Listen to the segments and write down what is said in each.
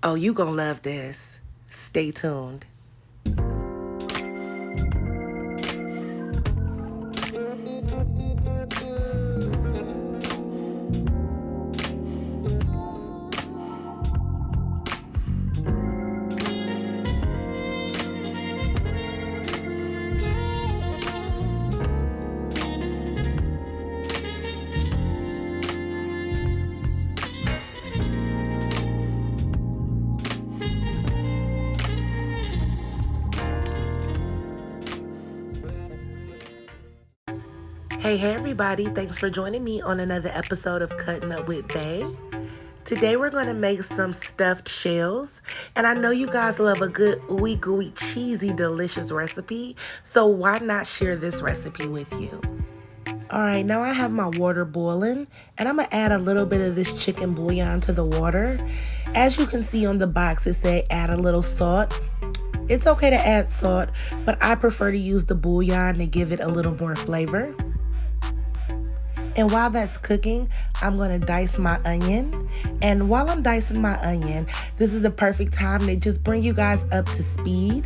Oh, you gonna love this. Stay tuned. Hey everybody, thanks for joining me on another episode of Cutting Up with Bae. Today we're going to make some stuffed shells, and I know you guys love a good ooey gooey cheesy delicious recipe, so why not share this recipe with you? Alright, now I have my water boiling, and I'm going to add a little bit of this chicken bouillon to the water. As you can see on the box, it says add a little salt. It's okay to add salt, but I prefer to use the bouillon to give it a little more flavor. And while that's cooking, I'm going to dice my onion. And while I'm dicing my onion, this is the perfect time to just bring you guys up to speed.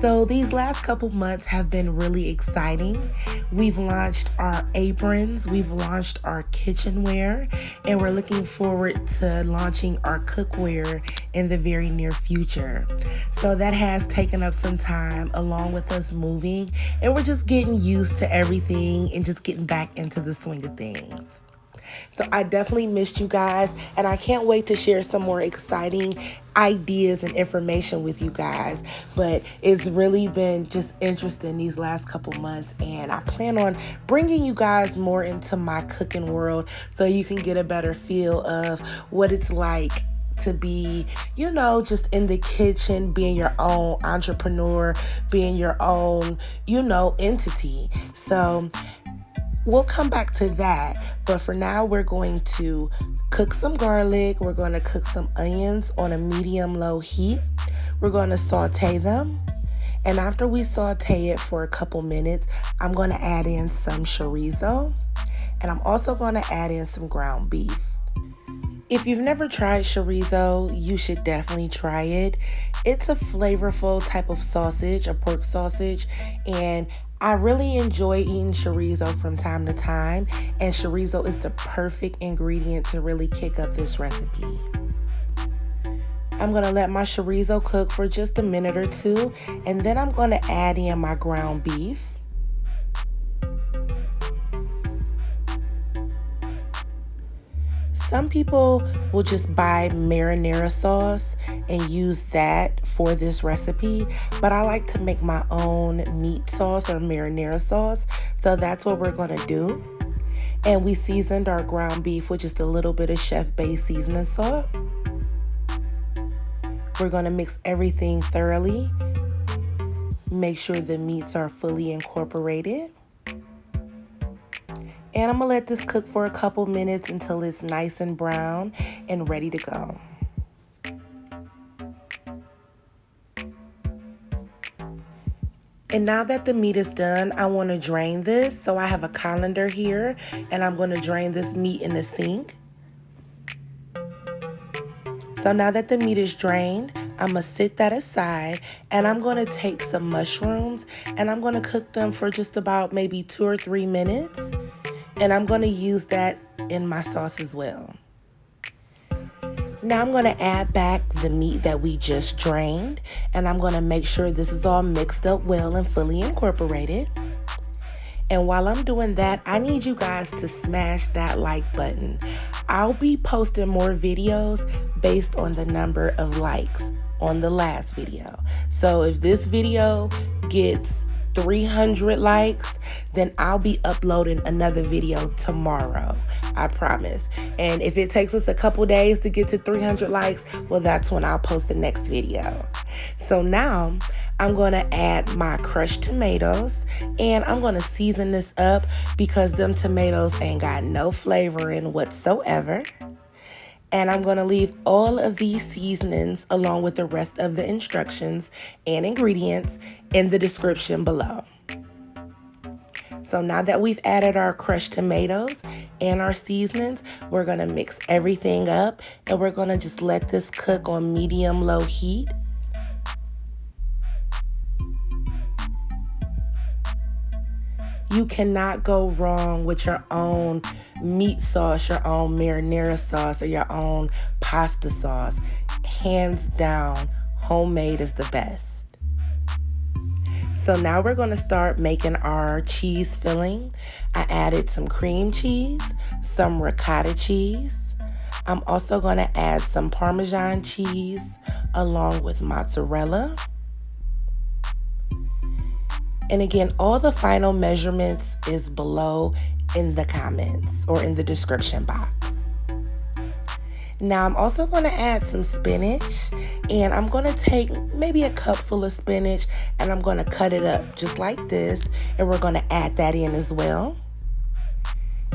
So these last couple months have been really exciting. We've launched our aprons, we've launched our kitchenware, and we're looking forward to launching our cookware in the very near future. So that has taken up some time along with us moving, and we're just getting used to everything and just getting back into the swing of things. So I definitely missed you guys, and I can't wait to share some more exciting ideas and information with you guys. But it's really been just interesting these last couple months, and I plan on bringing you guys more into my cooking world so you can get a better feel of what it's like to be, you know, just in the kitchen, being your own entrepreneur, being your own, you know, entity. So we'll come back to that, but for now we're going to cook some garlic. We're going to cook some onions on a medium-low heat. We're going to saute them, and after we saute it for a couple minutes, I'm going to add in some chorizo, and I'm also going to add in some ground beef. If you've never tried chorizo, you should definitely try it. It's a flavorful type of sausage, a pork sausage, and I really enjoy eating chorizo from time to time, and chorizo is the perfect ingredient to really kick up this recipe. I'm going to let my chorizo cook for just a minute or two, and then I'm going to add in my ground beef. Some people will just buy marinara sauce and use that for this recipe, but I like to make my own meat sauce or marinara sauce, so that's what we're going to do. And we seasoned our ground beef with just a little bit of chef-based seasoning salt. We're going to mix everything thoroughly. Make sure the meats are fully incorporated. And I'm going to let this cook for a couple minutes until it's nice and brown and ready to go. And now that the meat is done, I want to drain this. So I have a colander here, and I'm going to drain this meat in the sink. So now that the meat is drained, I'm going to sit that aside, and I'm going to take some mushrooms, and I'm going to cook them for just about maybe 2 or 3 minutes. And I'm going to use that in my sauce as well. Now I'm going to add back the meat that we just drained, and I'm going to make sure this is all mixed up well and fully incorporated. And while I'm doing that, I need you guys to smash that like button. I'll be posting more videos based on the number of likes on the last video. So if this video gets 300 likes, then I'll be uploading another video tomorrow, I promise. And if it takes us a couple days to get to 300 likes, well, that's when I'll post the next video. So now I'm going to add my crushed tomatoes, and I'm going to season this up because them tomatoes ain't got no flavor in whatsoever. And I'm going to leave all of these seasonings along with the rest of the instructions and ingredients in the description below. So now that we've added our crushed tomatoes and our seasonings, we're gonna mix everything up and we're gonna just let this cook on medium-low heat. You cannot go wrong with your own meat sauce, your own marinara sauce, or your own pasta sauce. Hands down, homemade is the best. So now we're going to start making our cheese filling. I added some cream cheese, some ricotta cheese. I'm also going to add some Parmesan cheese along with mozzarella. And again, all the final measurements is below in the comments or in the description box. Now I'm also going to add some spinach, and I'm going to take maybe a cup full of spinach and I'm going to cut it up just like this, and we're going to add that in as well.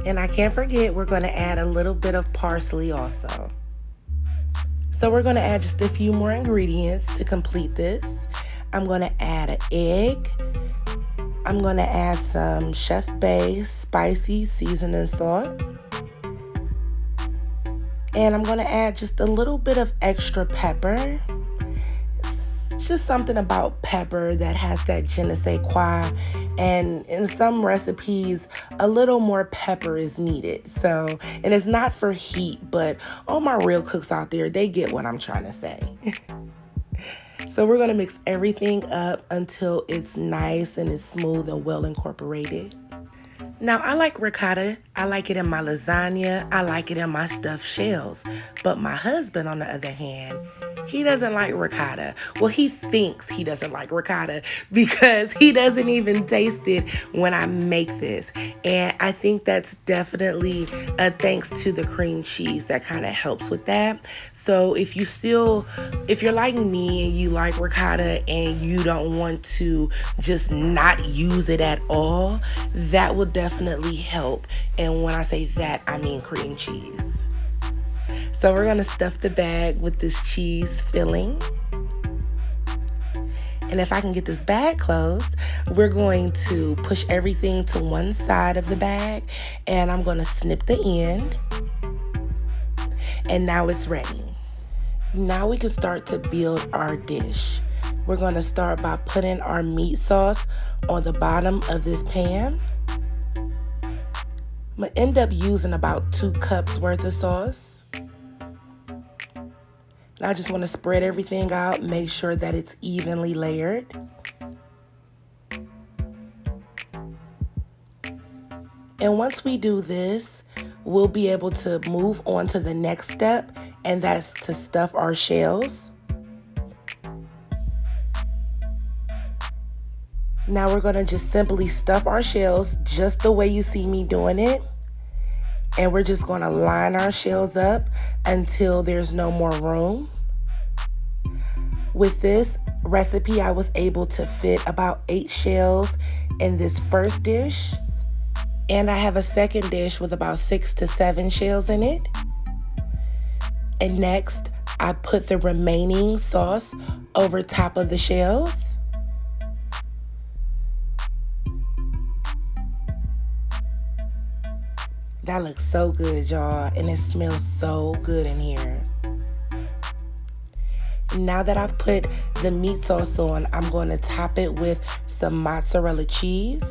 And I can't forget, we're going to add a little bit of parsley also. So we're going to add just a few more ingredients to complete this. I'm going to add an egg. I'm going to add some Chef Bay spicy seasoning salt. And I'm going to add just a little bit of extra pepper. It's just something about pepper that has that je ne sais quoi. And in some recipes, a little more pepper is needed. So, and it's not for heat, but all my real cooks out there, they get what I'm trying to say. So we're going to mix everything up until it's nice and it's smooth and well incorporated. Now, I like ricotta. I like it in my lasagna. I like it in my stuffed shells. But my husband, on the other hand, he doesn't like ricotta. Well, he thinks he doesn't like ricotta because he doesn't even taste it when I make this. And I think that's definitely thanks to the cream cheese that kind of helps with that. So if you're like me and you like ricotta and you don't want to just not use it at all, that will definitely help. And when I say that, I mean cream cheese. So we're going to stuff the bag with this cheese filling. And if I can get this bag closed, we're going to push everything to one side of the bag, and I'm going to snip the end. And now it's ready. Now we can start to build our dish. We're going to start by putting our meat sauce on the bottom of this pan. I'm going to end up using about 2 cups worth of sauce. I just want to spread everything out, make sure that it's evenly layered. And once we do this, we'll be able to move on to the next step, and that's to stuff our shells. Now we're going to just simply stuff our shells just the way you see me doing it. And we're just going to line our shells up until there's no more room. With this recipe, I was able to fit about 8 shells in this first dish. And I have a second dish with about 6 to 7 shells in it. And next, I put the remaining sauce over top of the shells. That looks so good, y'all, and it smells so good in here. Now that I've put the meat sauce on, I'm going to top it with some mozzarella cheese.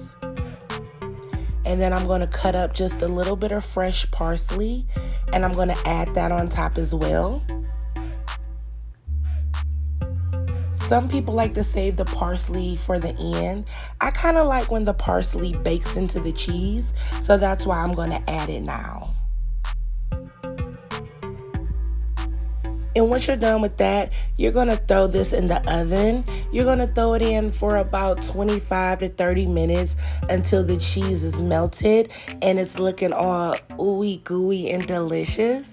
And then I'm going to cut up just a little bit of fresh parsley, and I'm going to add that on top as well. Some people like to save the parsley for the end. I kind of like when the parsley bakes into the cheese, so that's why I'm going to add it now. And once you're done with that, you're going to throw this in the oven. You're going to throw it in for about 25 to 30 minutes until the cheese is melted and it's looking all ooey gooey and delicious.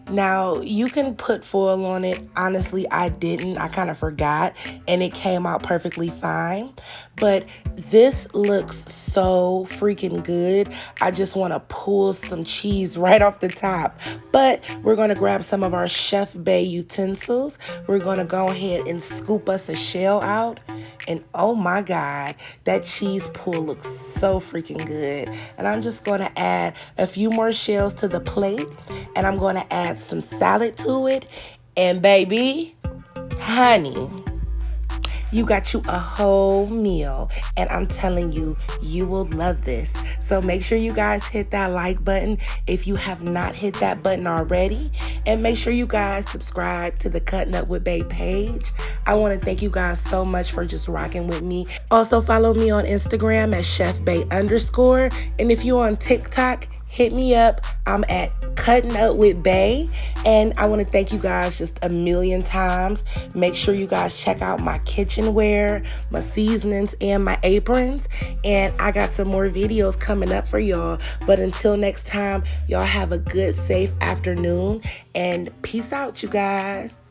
Now, you can put foil on it. Honestly, I didn't. I kind of forgot, and it came out perfectly fine. But This looks so freaking good. I just want to pull some cheese right off the top. But we're going to grab some of our Chef Bay utensils. We're going to go ahead and scoop us a shell out. And oh my God, that cheese pull looks so freaking good. And I'm just going to add a few more shells to the plate. And I'm going to add some salad to it. And baby, honey, you got you a whole meal, and I'm telling you, you will love this. So make sure you guys hit that like button if you have not hit that button already, and make sure you guys subscribe to the Cutting Up with Bae page. I want to thank you guys so much for just rocking with me. Also follow me on Instagram at chefbae_, and if you're on TikTok, hit me up. I'm at Cutting Up with Bae. And I want to thank you guys just a million times. Make sure you guys check out my kitchenware, my seasonings, and my aprons. And I got some more videos coming up for y'all. But until next time, y'all have a good, safe afternoon. And peace out, you guys.